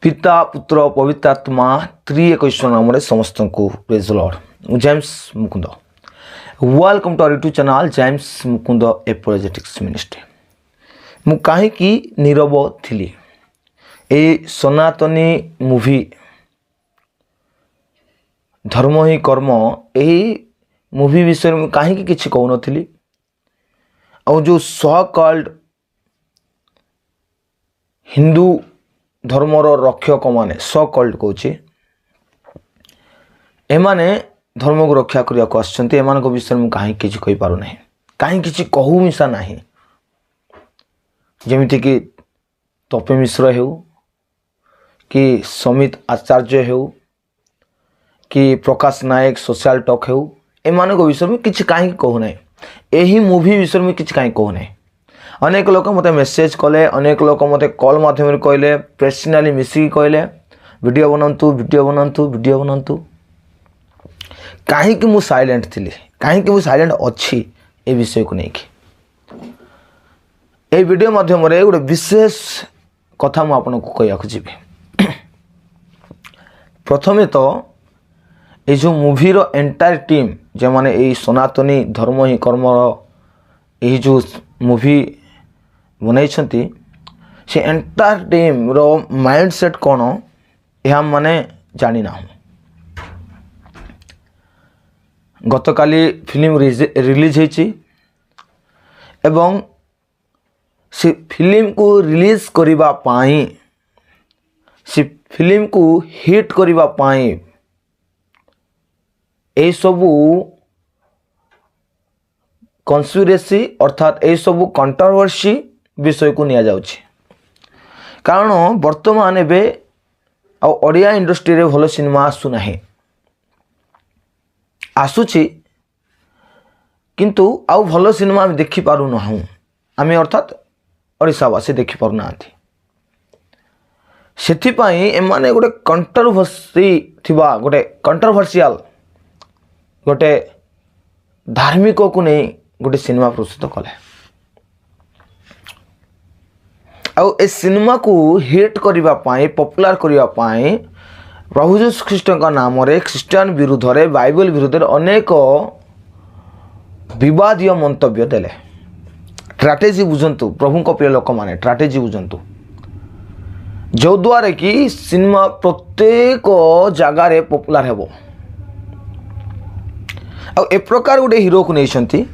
पिता पुत्र पवित्र आत्मा त्रिएक ईश्वर नाम समस्त को praise the Lord. James Mukund, welcome to our YouTube channel James Mukund apologetics ministry. मु कहीं नीरव थी ए सनातनी मूवी धर्म ही कर्म यही मूवी विषय में कहीं किसी कहून और जो सो कॉल्ड हिंदू धर्मर रक्षक माने सो कॉल्ड कौचे एमाने धर्म को रक्षा करने को आसछन्ते एमान को विषय में कहीं किसी कहि पारु नहीं, कहीं किसी कहू मिशा नहीं। जेमिति कि तपे मिश्र हेउ कि समित आचार्य हेउ कि प्रकाश नायक सोशल टॉक हेउ एमान को विषय में किसी कहीं कहू नहीं। यही मूवी विषय में किसी कहीं कहू नहीं। अनेक लोक मत मेसेज कले, अनेक लोक मत कॉल माध्यम कहले, पर्सनाली मिसिक कहले वीडियो बनातु वीडियो बनातु कहीं मु साइलेंट थी, कहीं मु साइलेंट अच्छी ए विषय को लेकिन ए वीडियो माध्यम गोटे विशेष कथा मु आपन को कहया जीवी। प्रथमे तो ये जो मूवी रो एंटायर टीम जे माने ए सनातनी धर्म ही कर्म ये जो मूवी बनाई से एंटायर टीम रो माइंडसेट कौन यह माने जानी ना। गतकाली फिल्म रिलीज होती एवं से फिल्म को रिलीज करिबा पाई, से फिल्म को हिट करिबा पाई ए सबू कन्स्पिरेसी अर्थात ए सबू कंट्रोवर्सी विषय को निया जाउछि। कारण वर्तमान एबे ओडिया इंडस्ट्री रे भलो सिनेमा आसु नाही, आसुछि किंतु आउ भलो सिनेमा हम देखि पारु नहु, आमे अर्थात ओडिशावासी देखि पारु नाथि। सेथि पई एमाने गोटे कंट्रोवर्सी थिबा गोटे कंट्रोवर्शियल गोटे धार्मिक को नहीं गोटे सिनेमा प्रस्तुत कले आउ ए सिनेमा को हिट करिबा पाई, पॉपुलर करिबा पाई प्रभु यीशु ख्रीष्ट का नाम रे ख्रीस्टियन विरुद्ध रे बाइबल विरुद्ध रे अनेक विवादीय मंतव्य देले। स्ट्रैटेजी बुझंतु, प्रभु को प्रिय लोक माने स्ट्रैटेजी बुझंतु जो द्वारा कि सिनेमा प्रत्येक जगह रे पॉपुलर हेबो। और ए प्रकार गोटे हीरो को नहीं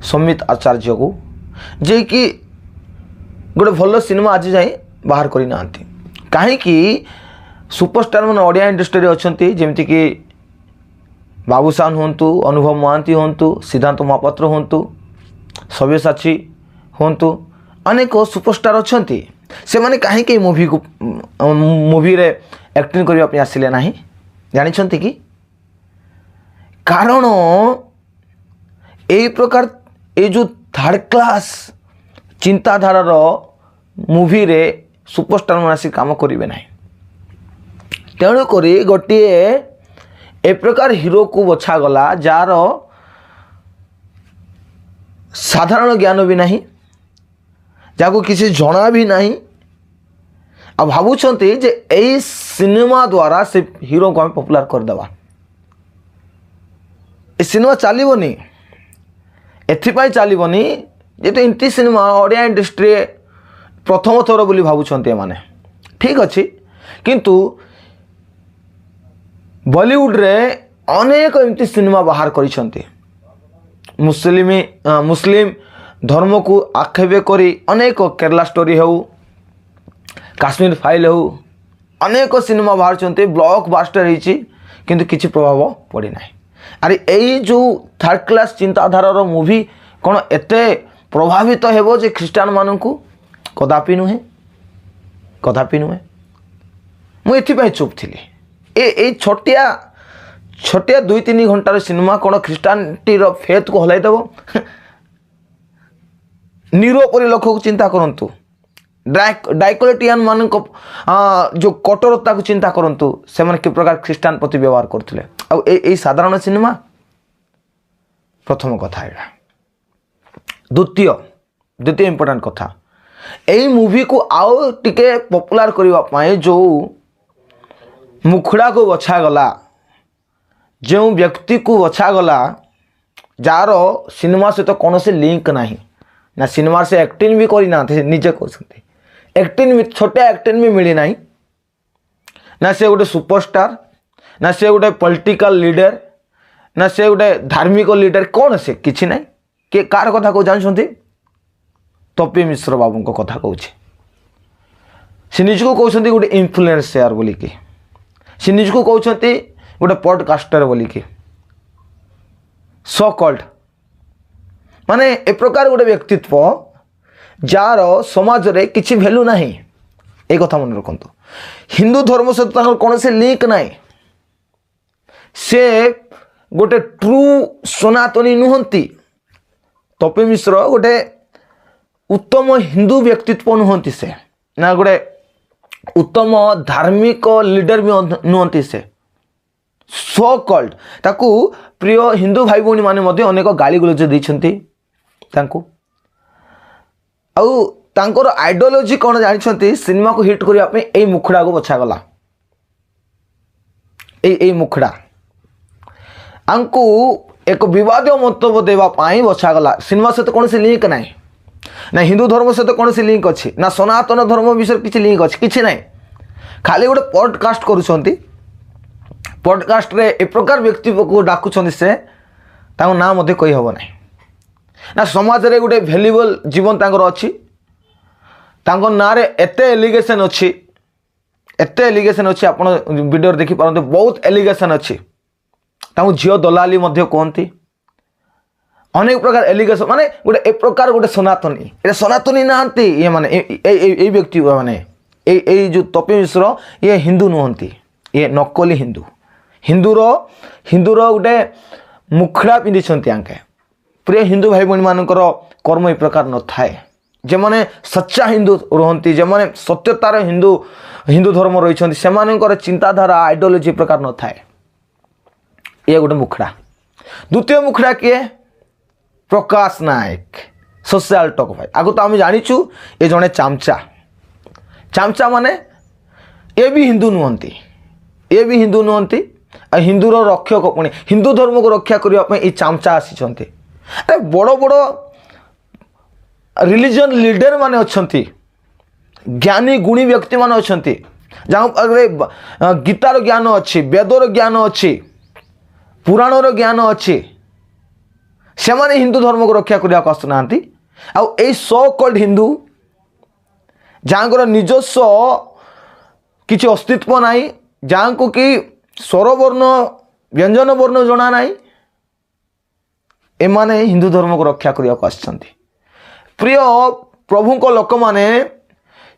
समित आचार्य को जे कि गोटे भल सिनेमा आज जाए बाहर करना कहीं सुपरस्टार मैंने ओडिया इंडस्ट्री अच्छा जमती कि बाबूसान हूँ, अनुभव महांती हूँ, सिद्धांत महापात्र हूँ, सव्यसाची हूँ, अनेक सुपरस्टार अच्छा से माने कहीं मूवी को मूवी रे एक्टिंग करने आसिले ना जानी कि कारण यही प्रकार ये जो थर्ड क्लास चिंताधारार मूवी रे सुपरस्टार मान आसी काम करेंगे ना। तेणुक गोटे ए प्रकार हीरो को बछा गला जार साधारण ज्ञान भी नहीं, जाको किसी जना भी नहीं, आ भावुंटे जे ए सिनेमा द्वारा से हीरो को हम पॉपुलर करदेवा। ए सिनेमा चलबनी एथिपाई चलबनी जे तो इमती सिनेमा ओडिया इंडस्ट्री प्रथम थर बोली भावुंटे माने ठीक अच्छी, किंतु बॉलीवुड रे अनेक इमती सिनेमा बाहर करिसंते। मुस्लिम धर्म को आक्षेप करी अनेक केरला स्टोरी हो, काश्मीर फाइल हो, अनेक सिनेमा बाहर चंते ब्लॉक बास्टर होइछि किंतु किछि प्रभाव पड़ी नाही। अरे यही जो थर्ड क्लास चिंताधारार मूवी कौन एते प्रभावित हेबो जे ख्रीस्टान मानन को कदापि नुहे, कदापि नुहे। मु एथिपाई चुप थिली ए छोटिया छोटिया 2-3 घंटार सिनेमा कौन ख्रीस्टानिटी रो फेथ को हलाई देबो। निरोपरी लोक को चिंता करंतु, डाइकोलेटियन मान को जो कठोरता को चिंता करंतु, से माने कि प्रकार ख्रीस्टान प्रति व्यवहार करथिले। आ ए साधारण सिनेमा प्रथम कथा है। द्वितीय इंपोर्टेंट कथा एई मूवी को आउ टिके पॉपुलर करबा पाए जो मुखड़ा को बछा गला जो व्यक्ति को बछा गला जार सिनेमा सहित कौन से लिंक नहीं ना सिनेमा से एक्टिंग भी करना निजे कहते एक्टिंग भी छोटे एक्टिंग भी मिली नहीं ना से गोटे सुपरस्टार ना से गोटे पॉलिटिकल लीडर ना से गोटे धार्मिक लीडर कौन से किसी ना किए कार कथा को जानते तपी मिश्र बाबू को कथा कहूँ से निजको कहते गोटे इन्फ्लुएंसर बोलिकी से निजको कहते गोटे पॉडकास्टर बोलिकी सो कॉल्ड माने ए प्रकार गोटे व्यक्तित्व जार समाज रे किछि वैल्यू नहीं ए कथा मन रखंतु हिंदू धर्म सहित कौन से लिंक नहीं से गोटे ट्रू सनातनी नुहंती तपी मिश्र गोटे उत्तम हिंदू व्यक्तित्व नुहंती से ना गोटे उत्तम धार्मिक लीडर भी नुहंती से सो कॉल्ड ताकू प्रिय हिंदू भाई भौणी माने मध्य अनेक गाली गुलज देइछंती तांकू आउ तांकर आइडियोलॉजी कौन जानते सिनेमा को हिट करने ए मुखड़ा को बछा गला ए मुखड़ा आंकु एक विवाद मंतव्य देवाई बछा गला सिनेमा सहित कौन से लिंक ना ना हिंदू धर्म सहित कौन से लिंक अच्छी ना सनातन धर्म विषय किसी लिंक अच्छी किसी ना खाली गोटे पॉडकास्ट करुँच पॉडकास्ट रे ए प्रकार व्यक्ति को डाकुंट से ना मध्य कही हम ना ना समाज रे गोटे वैल्यूएबल जीवन तांकर अच्छी तांको नारे एते एलिगेशन अच्छी आपण वीडियो देखि पारंते बहुत एलिगेशन अच्छी तांको झियो दलाली मध्य कहती अनेक प्रकार एलिगेशन माने गोटे ए प्रकार गोटे सनातनी ए सनातनी नांती ये माने ए व्यक्ति माने ए जो तपी मिश्र ये हिंदू नुहंती ये नकली हिंदूर गोटे मुखड़ा पिंधि आंके प्रिय हिंदू भाई भौणी मानकर कर्म ए प्रकार न थाए जे माने सच्चा हिंदू रहती जे माने सत्यतार हिंदू धर्म रही से चिंताधारा आइडियोलॉजी प्रकार न थाए ये गोटे मुखड़ा द्वितीय मुखड़ा किए प्रकाश नायक सोशल टॉक भाई आगु तो आम जाचु ये जड़े चामचा माने ये भी हिंदू नुहंती हिंदूर रक्षक पुणी हिंदू धर्म को रक्षा करने ये चामचा आसी बड़ बड़ रिलीजन लीडर माने अच्छी ज्ञानी गुणी व्यक्ति मान अच्छा जहाँ पाखे गीतार ज्ञान अच्छी वेदर ज्ञान अच्छी पुराणर ज्ञान अच्छी से माने हिंदू धर्म को रक्षा करने को आसुना आई सो कॉल्ड हिंदू जहाँ निजस्व किसी अस्तित्व ना जहाँ को कि स्वरवर्ण व्यंजन वर्ण जना ना एमाने हिंदू धर्म को रक्षा करने को आसछंती प्रिय प्रभु को लोक माने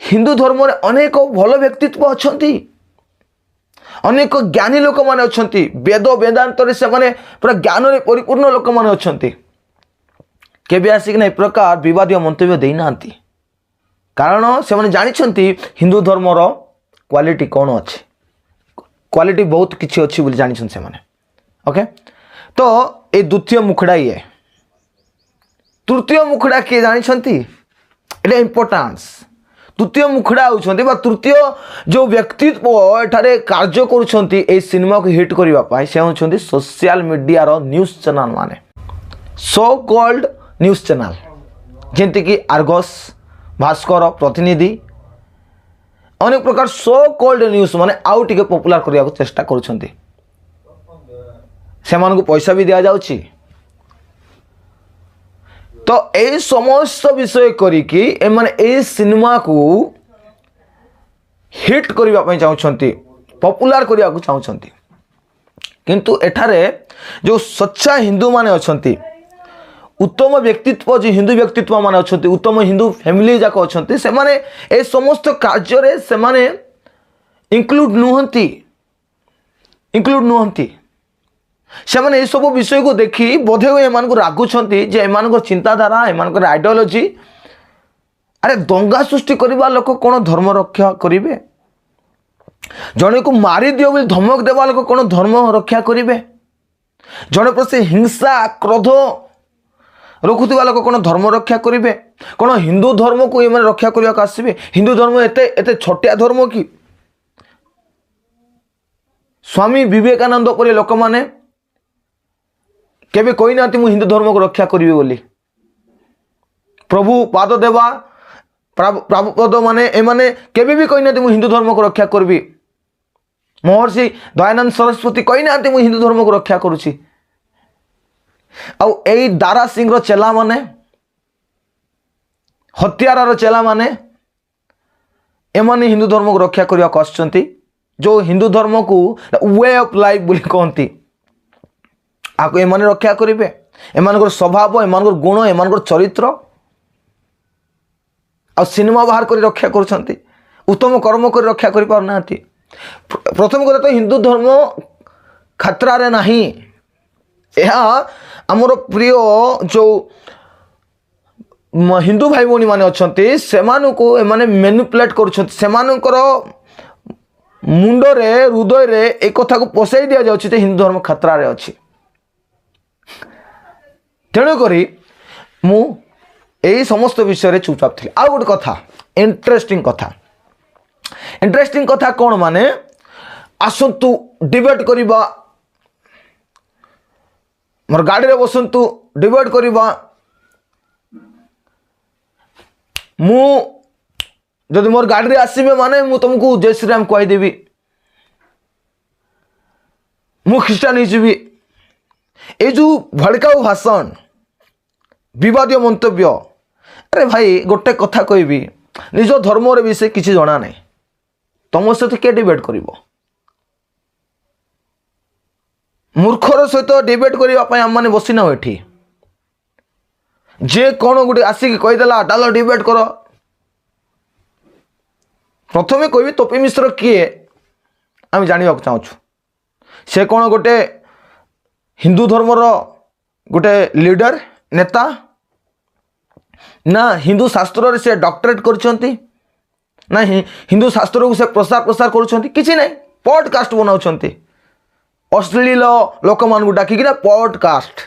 हिंदू धर्म रे अनेक भल व्यक्तित्व अच्छी अनेक ज्ञानी लोक माने अच्छी वेद वेदांत से माने पूरा ज्ञान रे परिपूर्ण लोक माने अच्छी केबे आसिक ना प्रकार विवादीय मंतव्य देना कारण से माने जानिछंती हिंदू धर्म रो क्वालिटी कौन अच्छी क्वालिटी बहुत किछि अच्छी बोली जानिछन से माने ओके तो ये द्वितीय मुखड़ा ये तृतीय मुखड़ा किए जानते ये इम्पोर्टान्स तृतीय मुखड़ा होती तृतीय जो व्यक्तित्व एठारे कार्य कर सिनेमा को हिट करने से होती सोशल मीडिया रो न्यूज चैनल माने सो कॉल्ड न्यूज चैनल जमती कि आर्गस भास्कर प्रतिनिधि अनेक प्रकार सो कॉल्ड न्यूज माने आउ टिके पॉपुलर करने को चेष्टा करुछंती से पैसा भी दिया जाउची तो ए समस्त विषय करिकी ए सिनेमा को हिट करने चाहते पॉपुलर करने को चाहते किंतु एठारे जो सच्चा हिंदू माने अच्छी उत्तम व्यक्तित्व जो हिंदू व्यक्तित्व माने अच्छी उत्तम हिंदू फैमिली जाक अच्छी से माने ए समस्त कार्य से माने इंक्लूड नुहंती से मैंने ये सब विषय को देखी बोधे हुए एम रागुंट जे एम चिंताधारा एम आइडियोलॉजी अरे दंगा सृष्टि करवा लोक कौन धर्म रक्षा करेंगे जड़े को मारी दियो बोली धमक देवा लोक कौन धर्म रक्षा करेंगे जड़े प्रति हिंसा क्रोध रखुवा लोक कौन धर्म रक्षा करेंगे कौन हिंदू धर्म को ये रक्षा करने आसबे? हिंदू धर्म एते एते छोटिया धर्म कि? स्वामी विवेकानंद पर लोक मैंने केबे कोई ना मु हिंदू धर्म को रक्षा करी बोली। प्रभु पाद देवा प्रभुपद माने एमाने केबे भी कोई ना मु हिंदू धर्म को रक्षा करबी। महर्षि दयानंद सरस्वती कोई ना मु हिंदू धर्म को रक्षा करुछि। आउ एई दारा सिंह रो चेला माने, हत्यारार चेला माने एमाने हिंदू धर्म को रक्षा करने को आसुचंती, जो हिंदू धर्म को वे ऑफ लाइफ बोली कहती। आपको एमाने रक्षा करेंगे, एमानकर स्वभाव, एमानकर गुण, एमानकर चरित्र आ सिनेमा बाहर कर रक्षा करुछंती, उत्तम कर्म कर रक्षा कर पारना। प्रथम कथा तो हिंदू धर्म खतरा रे नहीं। यह आमर प्रिय जो हिंदू भाई भौणी माने अच्छे से मैनिपुलेट कर मुंडरे हृदय रे एक कथा को पसई दि जाए हिंदू धर्म खतरा रे अच्छी। तेणुक मु यही समस्त विषय चुपचाप थी। आ गोटे कथा इंटरेस्टिंग कथा कौन माने आसतु डिबेट करवा, मोर गाड़ी रे बसंतु डिबेट करवा। मु जदि मोर गाड़ी रे आसीबे माने मु तुमको जय श्री राम कहीदेवी, मु ख्रीस्टान हो। ये जो भड़काऊ भाषण, विवादीय मंतव्य, अरे भाई गोटे कथा कहबी, निज धर्म रे विषय किसी जना नहीं, तुम सहित किए डिबेट करिवो? मूर्खर सहित डिबेट करने आम मैंने बसीना एठी। जे कौन गोटे आसिक कहीदेला डाल डिबेट कर। प्रथमे कहबी तोपी मिश्र किए आम जानवा चाहूँ। से कौन गोटे हिंदू धर्मर गोटे लीडर नेता ना हिंदू शास्त्र से डॉक्टरेट करछंती ना हिंदू शास्त्र को से प्रसार करुछंती? किछि नहीं, पॉडकास्ट बनाउछंती। अश्लील लोक मान डाकिक पॉडकास्ट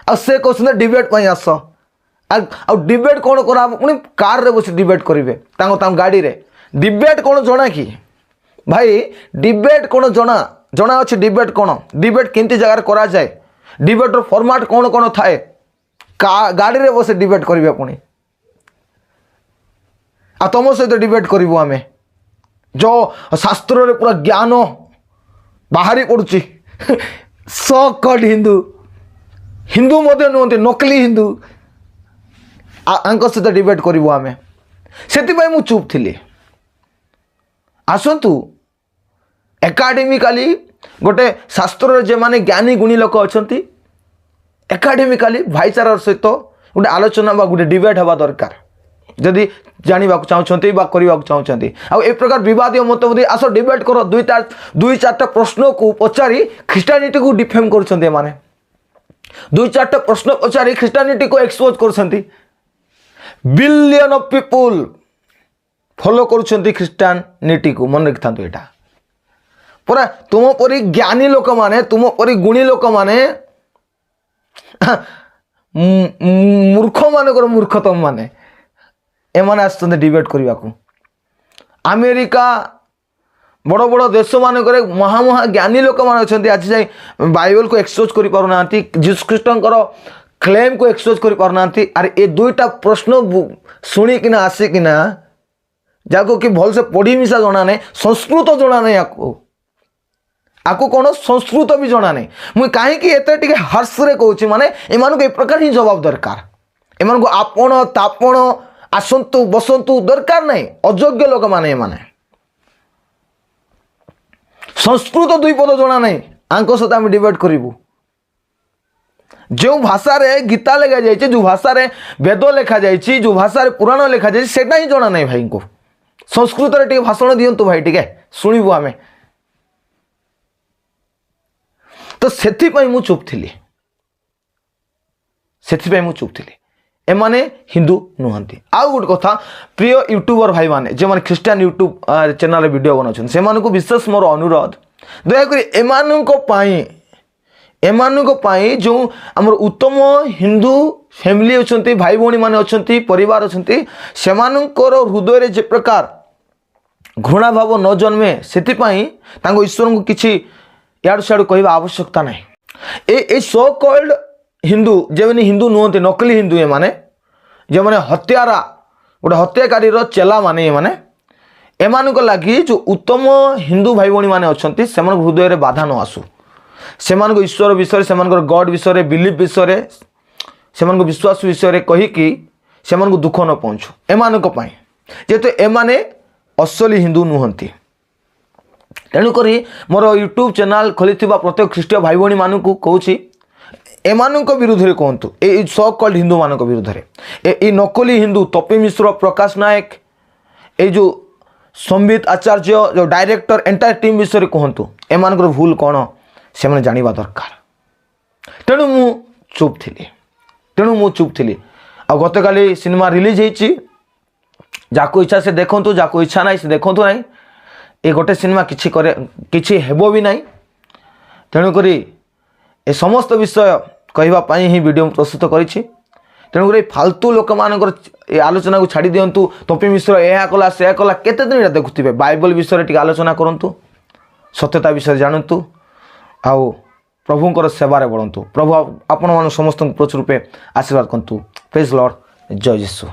आ से कहते डिबेट आस आ डिबेट कौन करा पुणी कार रे बस डिबेट करेंगे गाड़ी रे। डिबेट कौन जना कि भाई? डिबेट कौन जना अच्छे? डिबेट कौन, डिबेट केमती जगार करा जाए, डिबेट फॉर्मेट कौन कौन थाए? गाड़ी रे बस डिबेट करेंगे पुणी आ तुम सहित डिबेट करूँ आम जो शास्त्र रे पूरा ज्ञान बाहरी पड़ुची। सकट हिंदू मध्य नुहति, नकली हिंदू सहित डिबेट करूँ आम। से मु चुप थी। आसतु एकाडेमिकाली गोटे शास्त्र जे माने ज्ञानी गुणी लोक अच्छा, एकाडेमिकाली भाईचारार सहित गोटे आलोचना बा गोटे डिबेट हवा दरकार। जदि जानवा चाहते करने चाहते आ ए प्रकार विवादीय मतभेद आस डिबेट कर। दुई चार्टा प्रश्न को पचारि ख्रीष्टानिटी को डिफेम कर माने, दुई चार्टा प्रश्न पचारि ख्रीष्टानिटी को एक्सपोज कर। बिलियन ऑफ पीपुल फॉलो कर ख्रीष्टानिटी को। मन रखि था यहाँ पूरा तुम परी ज्ञानी लोक माने, तुम परी गुणी लोक माने मूर्ख मानकर मूर्खतम माने एमाने आसते डिबेट करने को। अमेरिका बड़ बड़ देश मानक महा ज्ञानी लोक मैंने अच्छा आज जाए बाइबल को एक्सपोज कर पारना, जीसस ख्रीष्टर क्लेम को एक्सपोज कर पारना। अरे ये दुईटा प्रश्न शुणिकिना आसिकिना जाको कि भल से पढ़ी मिशा जना नहीं, संस्कृत जना नहीं, आपको कौन संस्कृत भी जना नहीं। मुझे कहीं एत हर्ष रे कहूँ माने एमान ए प्रकार ही जवाब दरकार। एमान को आपण तापण आसतु बसंतु दरकार नहीं। अयोग्य लोक माने माने संस्कृत दुई पद जना नहीं, आंको सहित आम डिबेट करूँ। जो भाषा रे गीता लिखा जाए, जो भाषा रे वेद लिखा जाए, जो भाषा रे पुराण लिखा जाए, सेटा ही जना नहीं भाई को। संस्कृत रे भाषण दिंतु भाई, टे शुणु आम। तो से मु चुप थी, एमाने हिंदू नुहंती। आउ गोटे कथा, प्रिय यूट्यूबर भाई माने जो माने ख्रीस्टान यूट्यूब चैनल वीडियो बनाउछन, से मानको विशेष मोर अनुरोध, दयाकोरी एमानको पाई जो आमर उत्तम हिंदू फैमिली अच्छा भाई भौणी मैंने अच्छा परिवार अच्छा से हृदय रे जे प्रकार घृणा भाव न जन्मे से ईश्वर को किसी याड़ सियाड़ कह आवश्यकता ना ए सो कॉल्ड हिंदू जो हिंदू नुहति नकली हिंदू ये माने जो मैंने हत्यारा गोटे हत्याकारी चेला माने ये माने एमान लगी जो उत्तम हिंदू भाई भौणी मैंने अच्छा से हृदय में बाधा न आसू से ईश्वर विषय से गॉड विषय बिलीफ विषय से विश्वास विषय कहीकि से दुख न पहुँचू एमानक जेहेतु एमाने असली हिंदू नुहति तेणुक मोर यूट्यूब चैनल खोली प्रत्येक ख्रीष्टीय भाई भौणी मानू कौच एमानक विरुद्ध में कहतु ये सो कॉल्ड हिंदू मान विरुद्ध में नकली हिंदू तपी मिश्र प्रकाश नायक ये जो संबित आचार्य जो डायरेक्टर एंटायर टीम विषय कहतु एमान भूल कौन से जाना दरकार तेणु मु चुप थी आ गत काली सिनेमा रिलीज होती जाको इच्छा से देखु जाको इच्छा ना से देखु ना ये गोटे सिनेमा किसी हेबो भी नहीं तेणुक ए समस्त विषय कहवाई ही वीडियो प्रस्तुत करी तेणुक फालतू लोक मान आलोचना को छाड़ी दिंतु तपी मिश्र यह कला से कला केते दिन देखुवे बाइबल विषय टी आलोचना करूँ सत्यता विषय जानतु आउ प्रभुंकर सेवारे बढ़ंतु प्रभु आपण समस्त प्रचुर रूपे आशीर्वाद करतु प्रेज लॉर्ड जय यीशु।